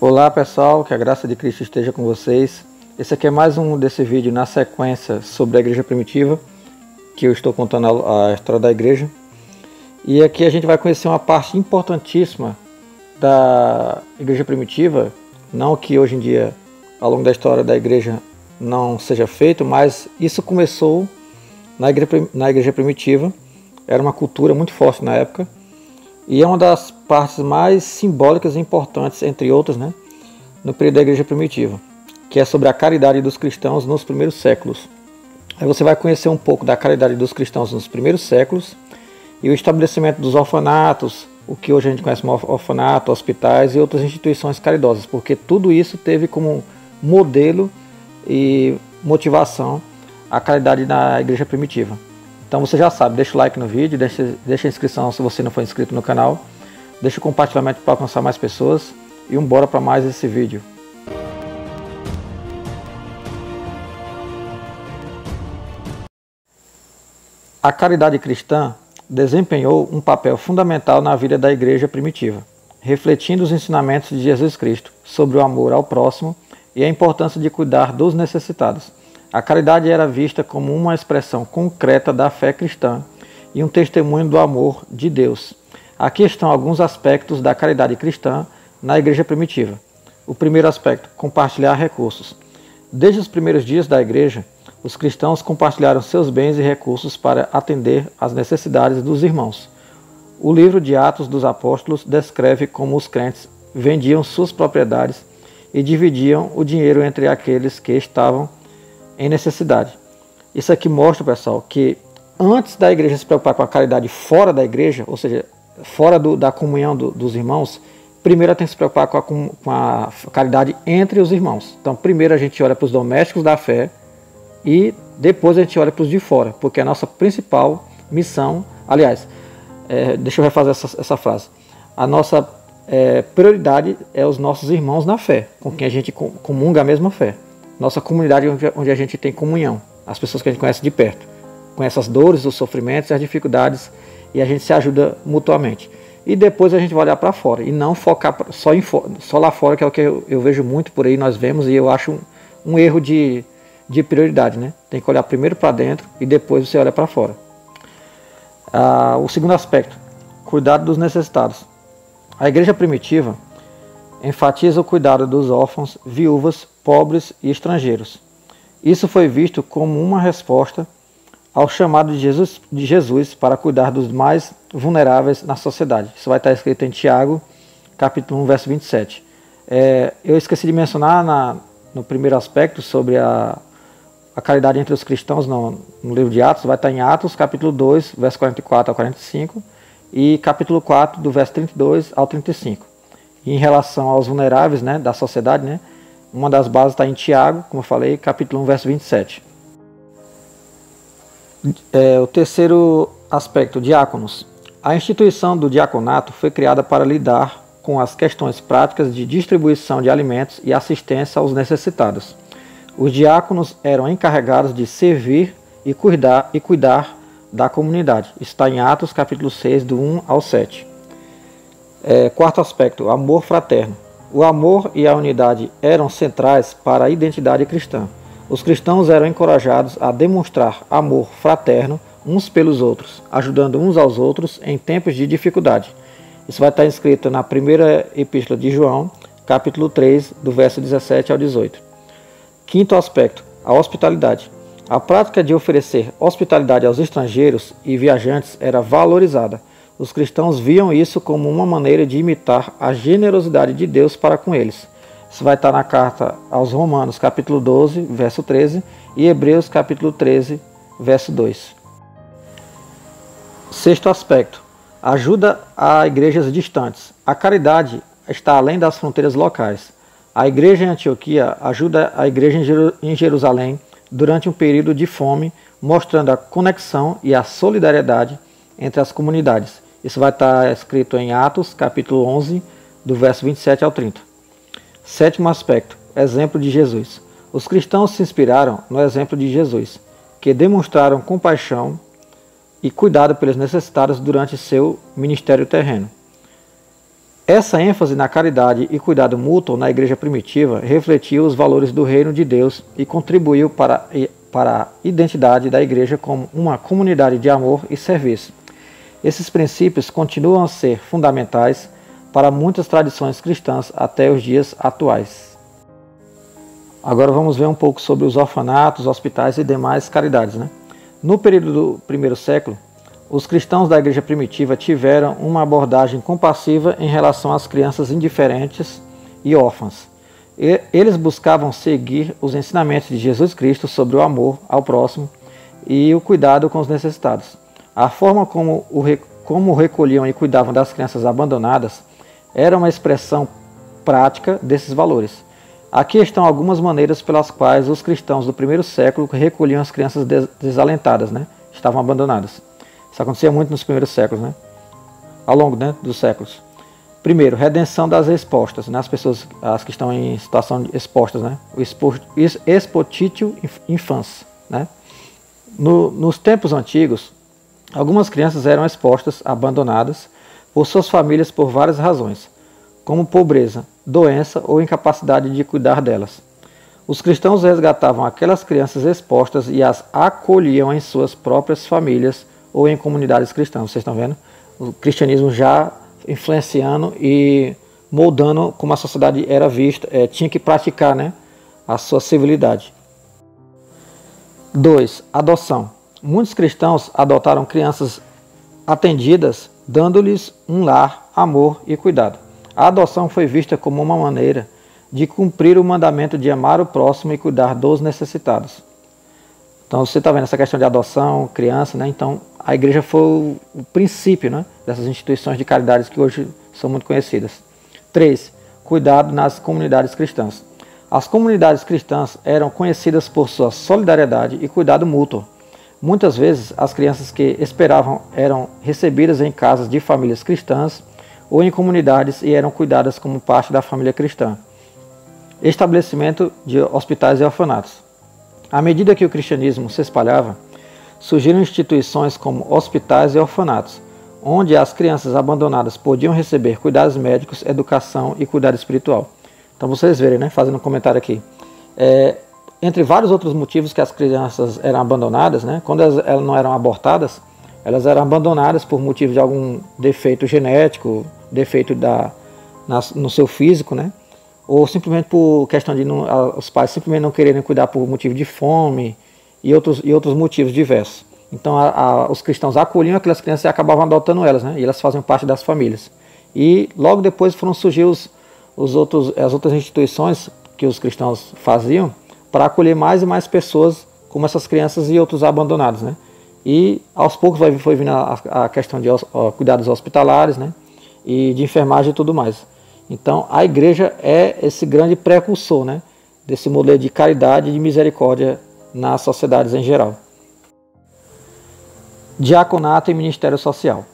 Olá pessoal, que a graça de Cristo esteja com vocês. Esse aqui é mais um desse vídeo na sequência sobre a igreja primitiva, que eu estou contando a história da igreja. E aqui a gente vai conhecer uma parte importantíssima da igreja primitiva, não que hoje em dia, ao longo da história da igreja, não seja feito, mas isso começou na igreja primitiva, era uma cultura muito forte na época, e é uma das partes mais simbólicas e importantes, entre outras, no período da igreja primitiva, que é sobre a caridade dos cristãos nos primeiros séculos. Aí você vai conhecer um pouco da caridade dos cristãos nos primeiros séculos e o estabelecimento dos orfanatos, o que hoje a gente conhece como orfanato, hospitais e outras instituições caridosas, porque tudo isso teve como modelo e motivação a caridade na igreja primitiva. Então você já sabe, deixa o like no vídeo, deixa a inscrição se você não for inscrito no canal, deixa o compartilhamento para alcançar mais pessoas e bora para mais esse vídeo. A caridade cristã desempenhou um papel fundamental na vida da igreja primitiva, refletindo os ensinamentos de Jesus Cristo sobre o amor ao próximo e a importância de cuidar dos necessitados. A caridade era vista como uma expressão concreta da fé cristã e um testemunho do amor de Deus. Aqui estão alguns aspectos da caridade cristã na igreja primitiva. O primeiro aspecto, compartilhar recursos. Desde os primeiros dias da igreja, os cristãos compartilharam seus bens e recursos para atender às necessidades dos irmãos. O livro de Atos dos Apóstolos descreve como os crentes vendiam suas propriedades e dividiam o dinheiro entre aqueles que estavam em necessidade. Isso aqui mostra, pessoal, que antes da igreja se preocupar com a caridade fora da igreja, ou seja, fora da comunhão dos irmãos, primeiro tem que se preocupar com a caridade entre os irmãos. Então, primeiro a gente olha para os domésticos da fé e depois a gente olha para os de fora, porque a nossa principal missão, aliás, deixa eu refazer essa frase, a nossa prioridade é os nossos irmãos na fé, com quem a gente comunga a mesma fé. Nossa comunidade onde a gente tem comunhão, as pessoas que a gente conhece de perto, conhece as dores, os sofrimentos, as dificuldades e a gente se ajuda mutuamente. E depois a gente vai olhar para fora e não focar só lá fora, que é o que eu vejo muito por aí, nós vemos, e eu acho um erro de prioridade, Tem que olhar primeiro para dentro e depois você olha para fora. O segundo aspecto, cuidado dos necessitados. A igreja primitiva enfatiza o cuidado dos órfãos, viúvas, pobres e estrangeiros. Isso foi visto como uma resposta ao chamado de Jesus para cuidar dos mais vulneráveis na sociedade. Isso vai estar escrito em Tiago, capítulo 1, verso 27. Eu esqueci de mencionar no primeiro aspecto sobre a caridade entre os cristãos no livro de Atos, vai estar em Atos, capítulo 2, verso 44 ao 45, e capítulo 4, do verso 32 ao 35. E em relação aos vulneráveis da sociedade, uma das bases está em Tiago, como eu falei, capítulo 1, verso 27. O terceiro aspecto, diáconos. A instituição do diaconato foi criada para lidar com as questões práticas de distribuição de alimentos e assistência aos necessitados. Os diáconos eram encarregados de servir e cuidar da comunidade. Está em Atos, capítulo 6, do 1 ao 7. Quarto aspecto, amor fraterno. O amor e a unidade eram centrais para a identidade cristã. Os cristãos eram encorajados a demonstrar amor fraterno uns pelos outros, ajudando uns aos outros em tempos de dificuldade. Isso vai estar escrito na primeira epístola de João, capítulo 3, do verso 17 ao 18. Quinto aspecto, a hospitalidade. A prática de oferecer hospitalidade aos estrangeiros e viajantes era valorizada. Os cristãos viam isso como uma maneira de imitar a generosidade de Deus para com eles. Isso vai estar na carta aos Romanos, capítulo 12, verso 13, e Hebreus, capítulo 13, verso 2. Sexto aspecto, ajuda a igrejas distantes. A caridade está além das fronteiras locais. A igreja em Antioquia ajuda a igreja em Jerusalém durante um período de fome, mostrando a conexão e a solidariedade entre as comunidades. Isso vai estar escrito em Atos, capítulo 11, do verso 27 ao 30. Sétimo aspecto, exemplo de Jesus. Os cristãos se inspiraram no exemplo de Jesus, que demonstraram compaixão e cuidado pelos necessitados durante seu ministério terreno. Essa ênfase na caridade e cuidado mútuo na igreja primitiva refletiu os valores do reino de Deus e contribuiu para a identidade da igreja como uma comunidade de amor e serviço. Esses princípios continuam a ser fundamentais para muitas tradições cristãs até os dias atuais. Agora vamos ver um pouco sobre os orfanatos, hospitais e demais caridades, né? No período do primeiro século, os cristãos da igreja primitiva tiveram uma abordagem compassiva em relação às crianças indiferentes e órfãs. Eles buscavam seguir os ensinamentos de Jesus Cristo sobre o amor ao próximo e o cuidado com os necessitados. A forma como recolhiam e cuidavam das crianças abandonadas era uma expressão prática desses valores. Aqui estão algumas maneiras pelas quais os cristãos do primeiro século recolhiam as crianças desalentadas, né? Estavam abandonadas. Isso acontecia muito nos primeiros séculos, né? Ao longo, né, dos séculos. Primeiro, redenção das expostas, né? As que estão em situação expostas, né? O expotitio infans, né? Nos tempos antigos, algumas crianças eram expostas, abandonadas por suas famílias por várias razões, como pobreza, doença ou incapacidade de cuidar delas. Os cristãos resgatavam aquelas crianças expostas e as acolhiam em suas próprias famílias ou em comunidades cristãs. Vocês estão vendo? O cristianismo já influenciando e moldando como a sociedade era vista, tinha que praticar, né, a sua civilidade. 2. Adoção. Muitos cristãos adotaram crianças atendidas, dando-lhes um lar, amor e cuidado. A adoção foi vista como uma maneira de cumprir o mandamento de amar o próximo e cuidar dos necessitados. Então você está vendo essa questão de adoção, criança, né? Então a igreja foi o princípio, né, dessas instituições de caridade que hoje são muito conhecidas. 3. Cuidado nas comunidades cristãs. As comunidades cristãs eram conhecidas por sua solidariedade e cuidado mútuo. Muitas vezes as crianças que esperavam eram recebidas em casas de famílias cristãs ou em comunidades e eram cuidadas como parte da família cristã. Estabelecimento de hospitais e orfanatos. À medida que o cristianismo se espalhava, surgiram instituições como hospitais e orfanatos, onde as crianças abandonadas podiam receber cuidados médicos, educação e cuidado espiritual. Então vocês verem, né, fazendo um comentário aqui. Entre vários outros motivos que as crianças eram abandonadas, né, quando elas não eram abortadas, elas eram abandonadas por motivo de algum defeito genético, defeito no seu físico, né, ou simplesmente por questão de os pais simplesmente não quererem cuidar por motivo de fome e outros motivos diversos. Então os cristãos acolhiam aquelas crianças e acabavam adotando elas, né, e elas faziam parte das famílias. E logo depois foram surgir as outras instituições que os cristãos faziam para acolher mais e mais pessoas como essas crianças e outros abandonados, né? E aos poucos foi vindo a questão de cuidados hospitalares, né, e de enfermagem e tudo mais. Então a igreja é esse grande precursor, né, desse modelo de caridade e de misericórdia nas sociedades em geral. Diaconato e ministério social.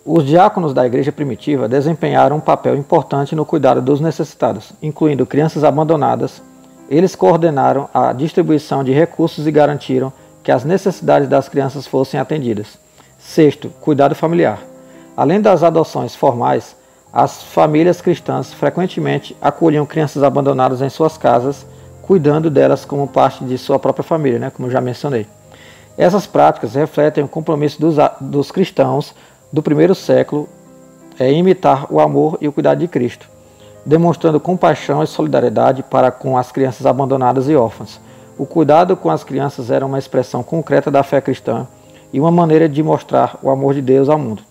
Os diáconos da igreja primitiva desempenharam um papel importante no cuidado dos necessitados, incluindo crianças abandonadas. Eles coordenaram a distribuição de recursos e garantiram que as necessidades das crianças fossem atendidas. 6. Cuidado familiar. Além das adoções formais, as famílias cristãs frequentemente acolhiam crianças abandonadas em suas casas, cuidando delas como parte de sua própria família, né, como eu já mencionei. Essas práticas refletem o compromisso dos cristãos do primeiro século em imitar o amor e o cuidado de Cristo, demonstrando compaixão e solidariedade para com as crianças abandonadas e órfãs. O cuidado com as crianças era uma expressão concreta da fé cristã e uma maneira de mostrar o amor de Deus ao mundo.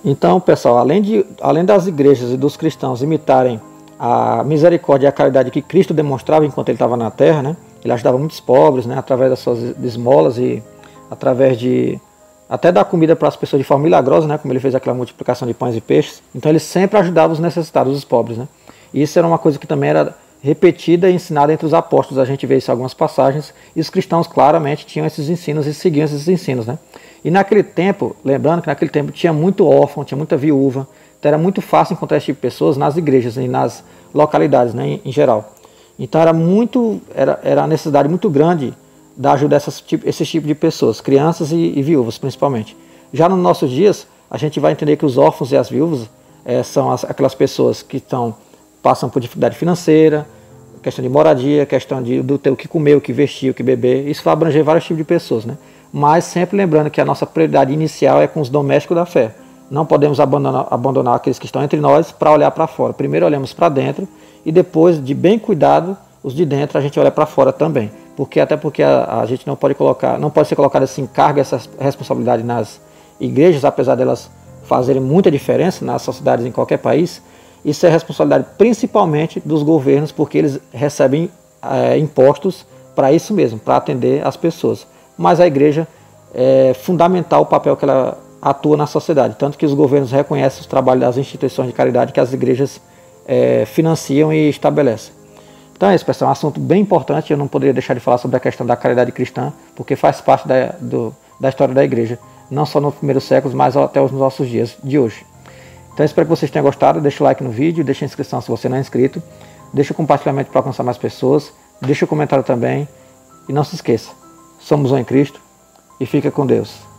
Então, pessoal, além das igrejas e dos cristãos imitarem a misericórdia e a caridade que Cristo demonstrava enquanto ele estava na terra, né, ele ajudava muitos pobres, né, através das suas esmolas e através de até dar comida para as pessoas de forma milagrosa, né, como ele fez aquela multiplicação de pães e peixes. Então ele sempre ajudava os necessitados, os pobres, né. E isso era uma coisa que também era repetida e ensinada entre os apóstolos. A gente vê isso em algumas passagens, e os cristãos claramente tinham esses ensinos e seguiam esses ensinos, né. E naquele tempo, lembrando que naquele tempo tinha muito órfão, tinha muita viúva, então era muito fácil encontrar esse tipo de pessoas nas igrejas e nas localidades, né, em geral. Então era a necessidade muito grande da ajuda a esse tipo de pessoas, crianças e viúvas principalmente. Já nos nossos dias, a gente vai entender que os órfãos e as viúvas são aquelas pessoas que passam por dificuldade financeira, questão de moradia, questão do ter o que comer, o que vestir, o que beber. Isso vai abranger vários tipos de pessoas, né? Mas sempre lembrando que a nossa prioridade inicial é com os domésticos da fé. Não podemos abandonar aqueles que estão entre nós para olhar para fora. Primeiro olhamos para dentro e depois, de bem cuidado, os de dentro a gente olha para fora também. Até porque a gente não pode ser colocado assim, carga essa responsabilidade nas igrejas, apesar delas fazerem muita diferença nas sociedades em qualquer país. Isso é responsabilidade principalmente dos governos, porque eles recebem impostos para isso mesmo, para atender as pessoas. Mas a igreja é fundamental o papel que ela atua na sociedade, tanto que os governos reconhecem o trabalho das instituições de caridade que as igrejas financiam e estabelecem. Então é isso, pessoal, é um assunto bem importante. Eu não poderia deixar de falar sobre a questão da caridade cristã, porque faz parte da história da igreja, não só nos primeiros séculos, mas até os nossos dias de hoje. Então espero que vocês tenham gostado, deixa o like no vídeo, deixa a inscrição se você não é inscrito, deixa o compartilhamento para alcançar mais pessoas, deixa o comentário também e não se esqueça, somos um em Cristo e fica com Deus.